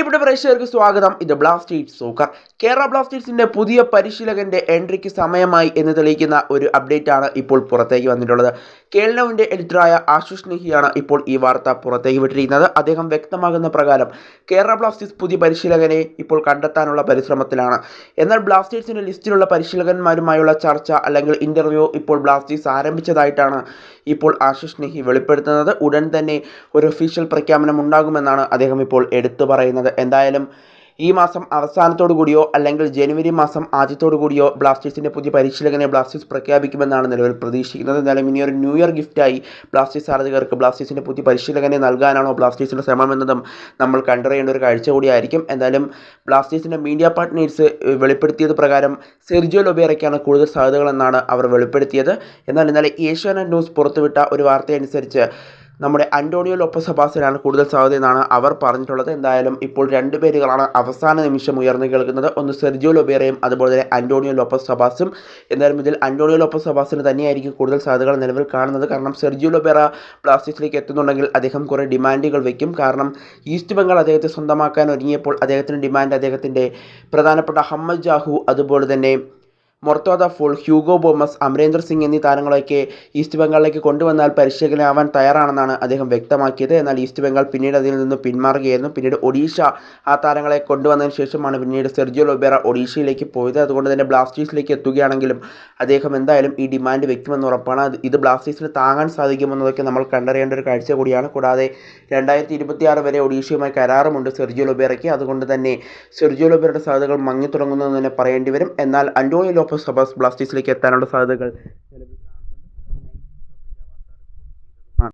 പ്രിയപ്പെട്ട പ്രേക്ഷകർക്ക് സ്വാഗതം. ഇത് ബ്ലാസ്റ്റേഴ്സ് സോക്കർ. കേരള ബ്ലാസ്റ്റേഴ്സിന്റെ പുതിയ പരിശീലകന്റെ എൻട്രിക്ക് സമയമായി എന്ന് തെളിയിക്കുന്ന ഒരു അപ്ഡേറ്റ് ആണ് ഇപ്പോൾ പുറത്തേക്ക് വന്നിട്ടുള്ളത്. കേൾനൌവിന്റെ എഡിറ്ററായ ആശുഷ് നെഹിയാണ് ഇപ്പോൾ ഈ വാർത്ത പുറത്തേക്ക് വിട്ടിരിക്കുന്നത്. അദ്ദേഹം വ്യക്തമാകുന്ന പ്രകാരം കേരള ബ്ലാസ്റ്റേഴ്സ് പുതിയ പരിശീലകനെ ഇപ്പോൾ കണ്ടെത്താനുള്ള പരിശ്രമത്തിലാണ്. എന്നാൽ ബ്ലാസ്റ്റേഴ്സിന്റെ ലിസ്റ്റിലുള്ള പരിശീലകന്മാരുമായുള്ള ചർച്ച അല്ലെങ്കിൽ ഇന്റർവ്യൂ ഇപ്പോൾ ബ്ലാസ്റ്റേഴ്സ് ആരംഭിച്ചതായിട്ടാണ് ഇപ്പോൾ ആശുഷ് നെഹി വെളിപ്പെടുത്തുന്നത്. ഉടൻ തന്നെ ഒരു ഒഫീഷ്യൽ പ്രഖ്യാപനം ഉണ്ടാകുമെന്നാണ് അദ്ദേഹം ഇപ്പോൾ എടുത്തു പറയുന്നത്. എന്തായാലും ഈ മാസം അവസാനത്തോടു കൂടിയോ അല്ലെങ്കിൽ ജനുവരി മാസം ആദ്യത്തോടു കൂടിയോ ബ്ലാസ്റ്റേഴ്സിൻ്റെ പുതിയ പരിശീലകനെ ബ്ലാസ്റ്റേഴ്സ് പ്രഖ്യാപിക്കുമെന്നാണ് നിലവിൽ പ്രതീക്ഷിക്കുന്നത്. എന്തായാലും ഇനിയൊരു ന്യൂ ഇയർ ഗിഫ്റ്റായി ബ്ലാസ്റ്റേഴ്സ് ആരാധകർക്ക് ബ്ലാസ്റ്റേഴ്സിൻ്റെ പുതിയ പരിശീലകനെ നൽകാനാണോ ബ്ലാസ്റ്റേഴ്സിൻ്റെ ശ്രമമെന്നതും നമ്മൾ കണ്ടറിയേണ്ട ഒരു കാഴ്ച കൂടിയായിരിക്കും. എന്തായാലും ബ്ലാസ്റ്റേഴ്സിൻ്റെ മീഡിയ പാർട്ട്നേഴ്സ് വെളിപ്പെടുത്തിയത് പ്രകാരം സെർജിയോ ലൊബേറയ്ക്കാണ് കൂടുതൽ സാധ്യതകളെന്നാണ് അവർ വെളിപ്പെടുത്തിയത്. എന്നാൽ ഇന്നലെ ഏഷ്യാനെറ്റ് ന്യൂസ് പുറത്തുവിട്ട ഒരു വാർത്തയനുസരിച്ച് നമ്മുടെ അന്റോണിയോ ലോപ്പസ് സബാസിനാണ് കൂടുതൽ സാധ്യതയെന്നാണ് അവർ പറഞ്ഞിട്ടുള്ളത്. എന്തായാലും ഇപ്പോൾ രണ്ട് പേരുകളാണ് അവസാന നിമിഷം ഉയർന്നു കേൾക്കുന്നത്. ഒന്ന് സെർജിയോ ലൊബേറയും അതുപോലെ തന്നെ അന്റോണിയോ ലോപ്പസ് സബാസും. എന്തായാലും ഇതിൽ അന്റോണിയോ ലോപ്പസ് സബാസിന് തന്നെയായിരിക്കും കൂടുതൽ സാധ്യതകൾ നിലവിൽ കാണുന്നത്. കാരണം സെർജിയോ ലൊബേറ ബ്ലാസ്റ്റേഴ്സിലേക്ക് എത്തുന്നുണ്ടെങ്കിൽ അദ്ദേഹം കുറേ ഡിമാൻഡുകൾ വയ്ക്കും. കാരണം ഈസ്റ്റ് ബംഗാൾ അദ്ദേഹത്തെ സ്വന്തമാക്കാൻ ഒരുങ്ങിയപ്പോൾ അദ്ദേഹത്തിന് ഡിമാൻഡ് അദ്ദേഹത്തിൻ്റെ പ്രധാനപ്പെട്ട അഹമ്മദ് ജാഹു, അതുപോലെ തന്നെ മൊർത്തോദ ഫോൾ, ഹ്യൂഗോ ബോമസ്, അമരേന്ദർ സിംഗ് എന്നീ താരങ്ങളെയൊക്കെ ഈസ്റ്റ് ബംഗാളിലേക്ക് കൊണ്ടുവന്നാൽ പരിശീലകനാവാൻ തയ്യാറാണെന്നാണ് അദ്ദേഹം വ്യക്തമാക്കിയത്. എന്നാൽ ഈസ്റ്റ് ബംഗാൾ പിന്നീട് അതിൽ നിന്ന് പിന്മാറുകയായിരുന്നു. പിന്നീട് ഒഡീഷ ആ താരങ്ങളെ കൊണ്ടുവന്നതിന് ശേഷമാണ് പിന്നീട് സെർജിയോ ലൊബേറ ഒഡീഷയിലേക്ക് പോയത്. അതുകൊണ്ട് തന്നെ ബ്ലാസ്റ്റേഴ്സിലേക്ക് എത്തുകയാണെങ്കിലും അദ്ദേഹം എന്തായാലും ഈ ഡിമാൻഡ് വെക്കുമെന്ന് ഉറപ്പാണ്. ഇത് ബ്ലാസ്റ്റേഴ്സിന് താങ്ങാൻ സാധിക്കുമെന്നതൊക്കെ നമ്മൾ കണ്ടറിയേണ്ട ഒരു കാഴ്ച കൂടിയാണ്. കൂടാതെ 2026 വരെ ഒഡീഷയുമായി കരാറുമുണ്ട് സെർജിയോ ലൊബേറയ്ക്ക്. അതുകൊണ്ട് തന്നെ സെർജിയോ ലൊബേറയുടെ സാധ്യതകൾ മങ്ങി തുടങ്ങുന്നതെന്ന് തന്നെ പറയേണ്ടി വരും. എന്നാൽ അന്റോണിയോ ലോപ്പസ് സബാസ് ബ്ലാസ്റ്റേഴ്സിലേക്ക് എത്താനുള്ള സാധ്യതകൾ